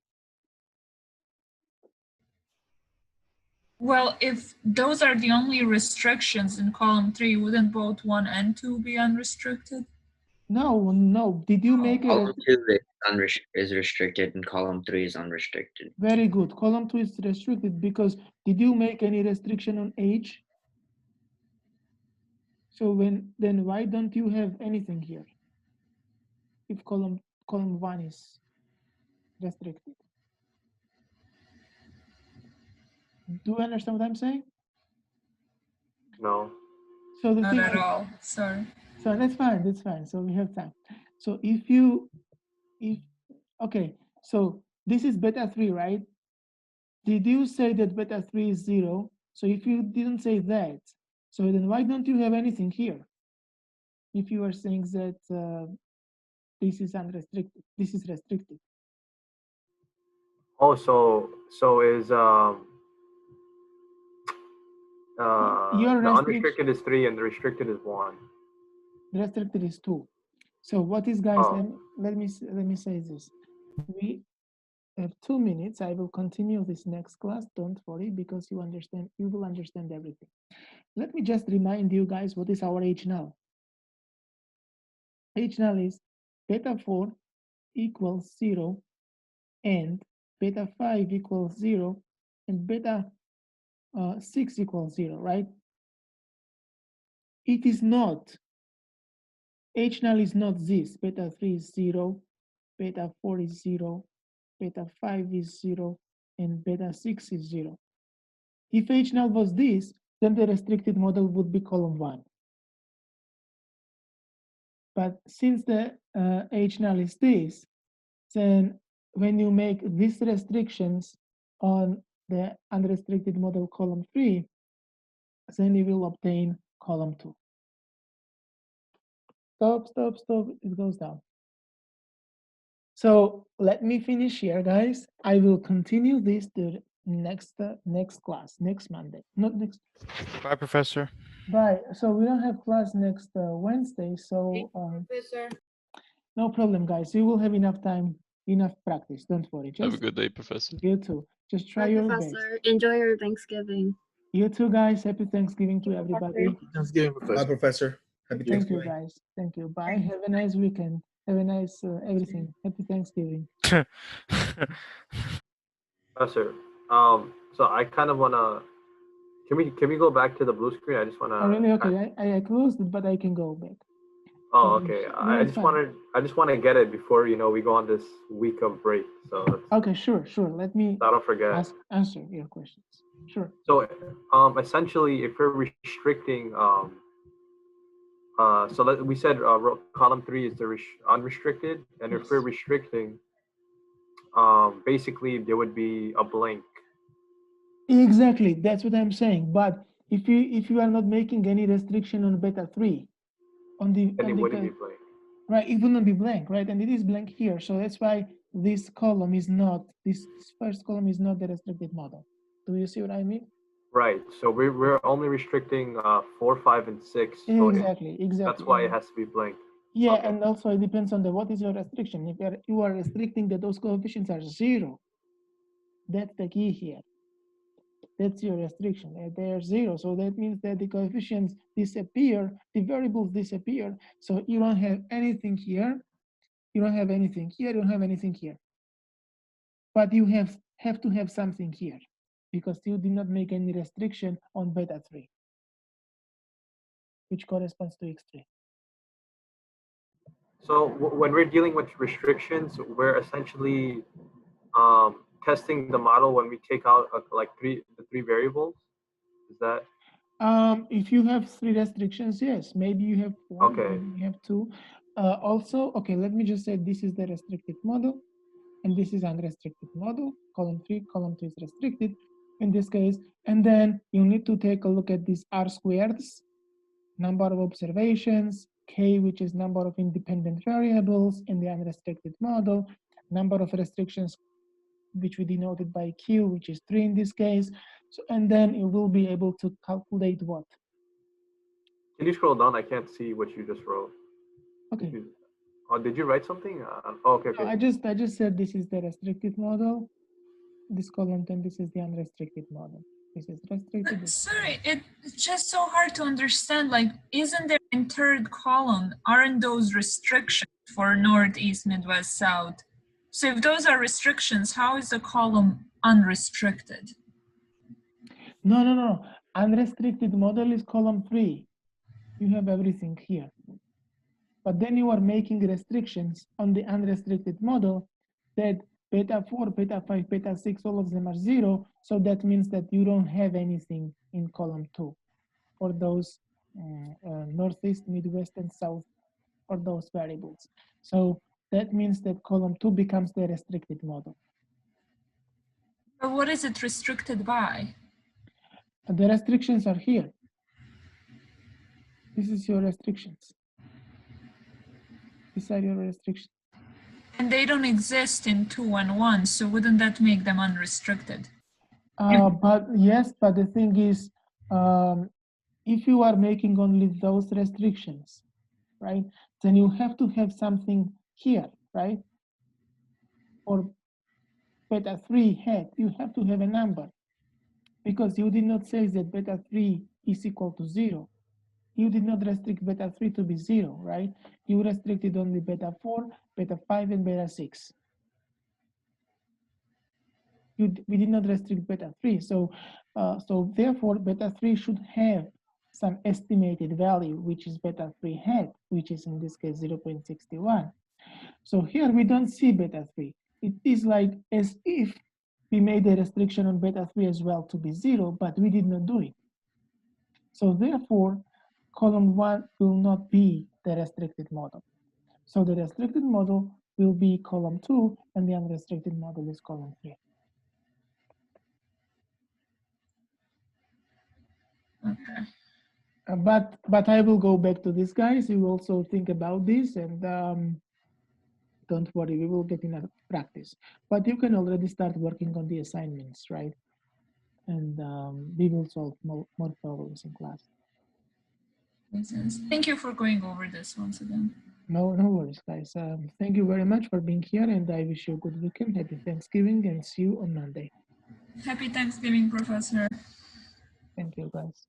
Well, if those are the only restrictions in column 3, wouldn't both 1 and 2 be unrestricted? No. Did you make a Column 2 is restricted and column 3 is unrestricted. very good. Column 2 is restricted because did you make any restriction on age? So then why don't you have anything here? If column 1 is restricted. Do you understand what I'm saying? No. So the Not thing at is, all, sorry. so that's fine. So we have time. So okay, so this is beta 3, right? Did you say that beta 3 is 0? So if you didn't say that, so then why don't you have anything here? If you are saying that this is unrestricted, this is restricted. Oh, so is Your the unrestricted is 3 and the restricted is 1. The restricted is 2. So what is, guys? Oh. Let me say this. We have 2 minutes. I will continue this next class. Don't worry, because you will understand everything. Let me just remind you guys what is our H null. H null is beta 4 equals 0 and beta 5 equals 0 and beta 6 equals 0, right? It is not. H null is not this. Beta 3 is 0, beta 4 is 0, beta 5 is 0, and beta 6 is 0. If H null was this, then the restricted model would be column 1. But since the H null is this, then when you make these restrictions on the unrestricted model column 3, then you will obtain column 2. Stop, it goes down. So let me finish here, guys. I will continue this to next class, next Monday. Not next. Bye, Professor. Bye. So we don't have class next Wednesday, so Professor. no problem, guys. You will have enough time, enough practice. Don't worry. Have a good day, Professor. You too. Just try Bye, your Professor. best. Enjoy your Thanksgiving. You too, guys. Happy Thanksgiving to everybody. Thanksgiving, Professor. Bye, Professor. Happy Thank you, Thanksgiving. guys. Thank you. Bye. Have a nice weekend. Have a nice everything. Happy Thanksgiving. Professor, so I kind of wanna. Can we go back to the blue screen? I just wanna. Oh, really? Okay. I closed it, but I can go back. Oh, okay. No, I just want to get it before we go on this week of break. So okay, sure. Let me I don't forget. answer your questions. Sure. So essentially, if we're restricting so we said column 3 is the unrestricted, and Yes. if we're restricting, basically there would be a blank. Exactly, that's what I'm saying. But if you are not making any restriction on beta 3, on the Then it wouldn't be blank. right, it will not be blank, right? And it is blank here, so that's why this column is not this first column is not the restricted model. Do you see what I mean? Right. So we're only restricting 4, 5, and 6. So Exactly. That's why it has to be blank. Yeah, Okay. and also it depends on what is your restriction. If you are restricting that those coefficients are 0, that's the key here. That's your restriction. They are 0, so that means that the coefficients disappear, the variables disappear. So you don't have anything here. You don't have anything here. You don't have anything here. But you have to have something here, because you did not make any restriction on beta 3, which corresponds to x3. So when we're dealing with restrictions, we're essentially testing the model when we take out the three variables. Is that? If you have 3 restrictions, yes. Maybe you have 1. Okay. Maybe you have 2. Also, okay. Let me just say this is the restricted model, and this is unrestricted model. Column 3, column 2 is restricted in this case. And then you need to take a look at these R squareds, number of observations, K, which is number of independent variables in the unrestricted model, number of restrictions, which we denoted by Q, which is 3 in this case. So, and then you will be able to calculate what? Can you scroll down? I can't see what you just wrote. Okay. Did you write something? Okay. No, I just said this is the restricted model, this column 10, this is the unrestricted model. This is restricted. Sorry, it's just so hard to understand. Like, isn't there in third column, aren't those restrictions for North, East, Midwest, South? So if those are restrictions, how is the column unrestricted? No. Unrestricted model is column 3. You have everything here. But then you are making restrictions on the unrestricted model that beta 4, beta 5, beta 6, all of them are 0. So that means that you don't have anything in column 2 for those Northeast, Midwest, and South, for those variables. So that means that column 2 becomes the restricted model. But what is it restricted by? The restrictions are here. This is your restrictions. These are your restrictions. And they don't exist in 2 and 1, so wouldn't that make them unrestricted? But yes, but the thing is, if you are making only those restrictions, right, then you have to have something here, right? For beta 3 hat, you have to have a number, because you did not say that beta 3 is equal to 0. You did not restrict beta 3 to be 0, right? You restricted only beta 4, beta 5, and beta 6. We did not restrict beta 3. So therefore, beta 3 should have some estimated value, which is beta 3 hat, which is in this case 0.61. So here we don't see beta 3. It is like as if we made a restriction on beta 3 as well to be 0, but we did not do it. So therefore, column 1 will not be the restricted model. So the restricted model will be column 2, and the unrestricted model is column 3. Okay. But I will go back to this, guys. You also think about this, and don't worry, we will get enough practice. But you can already start working on the assignments, right? And we will solve more problems in class. Makes sense. Thank you for going over this once again. No worries, guys. Thank you very much for being here, and I wish you a good weekend. Happy Thanksgiving, and see you on Monday. Happy Thanksgiving, Professor. Thank you, guys.